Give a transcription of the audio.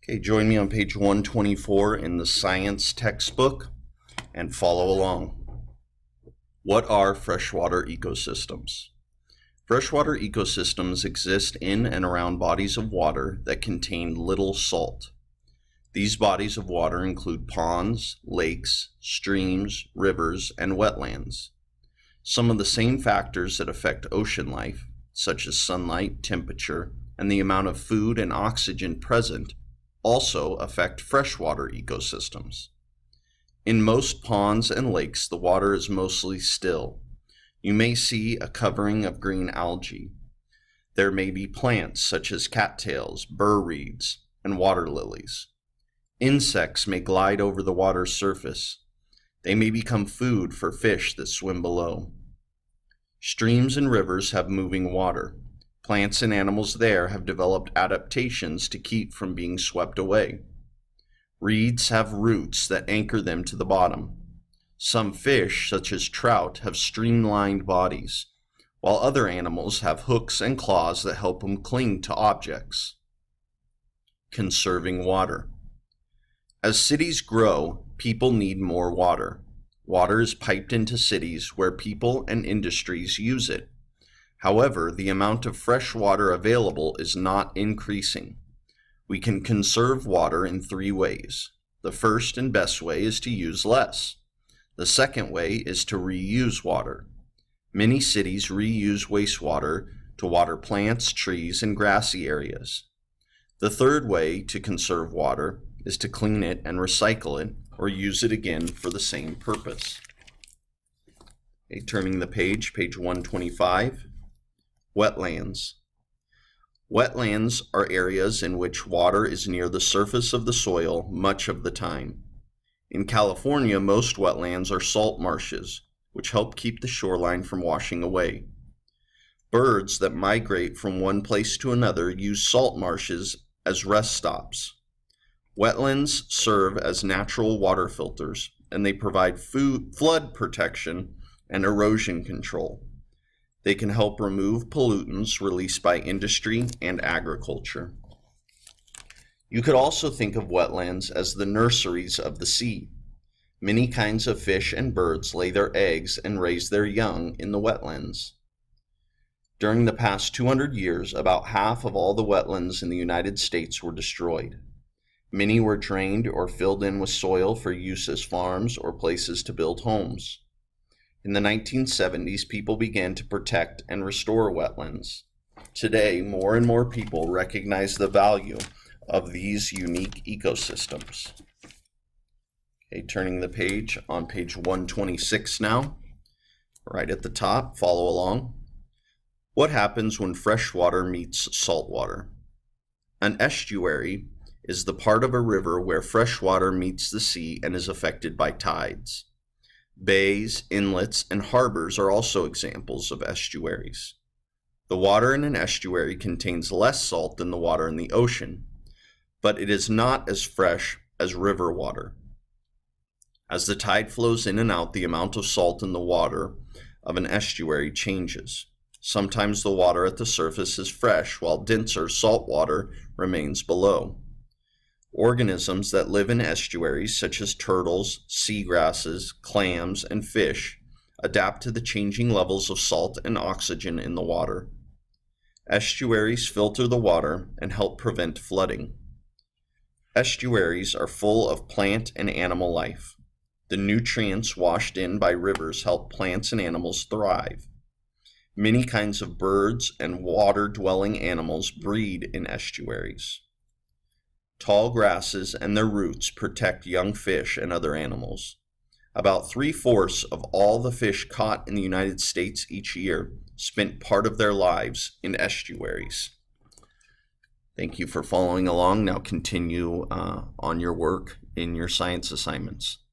Okay, join me on page 124 in the science textbook and follow along. What are freshwater ecosystems? Freshwater ecosystems exist in and around bodies of water that contain little salt. These bodies of water include ponds, lakes, streams, rivers, and wetlands. Some of the same factors that affect ocean life, such as sunlight, temperature, and the amount of food and oxygen present, also affect freshwater ecosystems. In most ponds and lakes, the water is mostly still. You may see a covering of green algae. There may be plants such as cattails, burr reeds, and water lilies. Insects may glide over the water's surface. They may become food for fish that swim below. Streams and rivers have moving water. Plants and animals there have developed adaptations to keep from being swept away. Reeds have roots that anchor them to the bottom. Some fish, such as trout, have streamlined bodies, while other animals have hooks and claws that help them cling to objects. Conserving water. As cities grow, people need more water. Water is piped into cities where people and industries use it. However, the amount of fresh water available is not increasing. We can conserve water in 3 ways. The first and best way is to use less. The second way is to reuse water. Many cities reuse wastewater to water plants, trees, and grassy areas. The third way to conserve water is to clean it and recycle it, or use it again for the same purpose. Okay, turning the page 125. Wetlands. Wetlands are areas in which water is near the surface of the soil much of the time. In California, most wetlands are salt marshes, which help keep the shoreline from washing away. Birds that migrate from one place to another use salt marshes as rest stops. Wetlands serve as natural water filters, and they provide flood protection and erosion control. They can help remove pollutants released by industry and agriculture. You could also think of wetlands as the nurseries of the sea. Many kinds of fish and birds lay their eggs and raise their young in the wetlands. During the past 200 years, about half of all the wetlands in the United States were destroyed. Many were drained or filled in with soil for use as farms or places to build homes. In the 1970s, people began to protect and restore wetlands. Today, more and more people recognize the value of these unique ecosystems. Okay, turning the page on page 126 now, right at the top, follow along. What happens when fresh water meets salt water? An estuary is the part of a river where fresh water meets the sea and is affected by tides. Bays, inlets, and harbors are also examples of estuaries. The water in an estuary contains less salt than the water in the ocean, but it is not as fresh as river water. As the tide flows in and out, the amount of salt in the water of an estuary changes. Sometimes the water at the surface is fresh, while denser salt water remains below. Organisms that live in estuaries, such as turtles, seagrasses, clams, and fish, adapt to the changing levels of salt and oxygen in the water. Estuaries filter the water and help prevent flooding. Estuaries are full of plant and animal life. The nutrients washed in by rivers help plants and animals thrive. Many kinds of birds and water-dwelling animals breed in estuaries. Tall grasses and their roots protect young fish and other animals. About 3/4 of all the fish caught in the United States each year spent part of their lives in estuaries. Thank you for following along. Now continue on your work in your science assignments.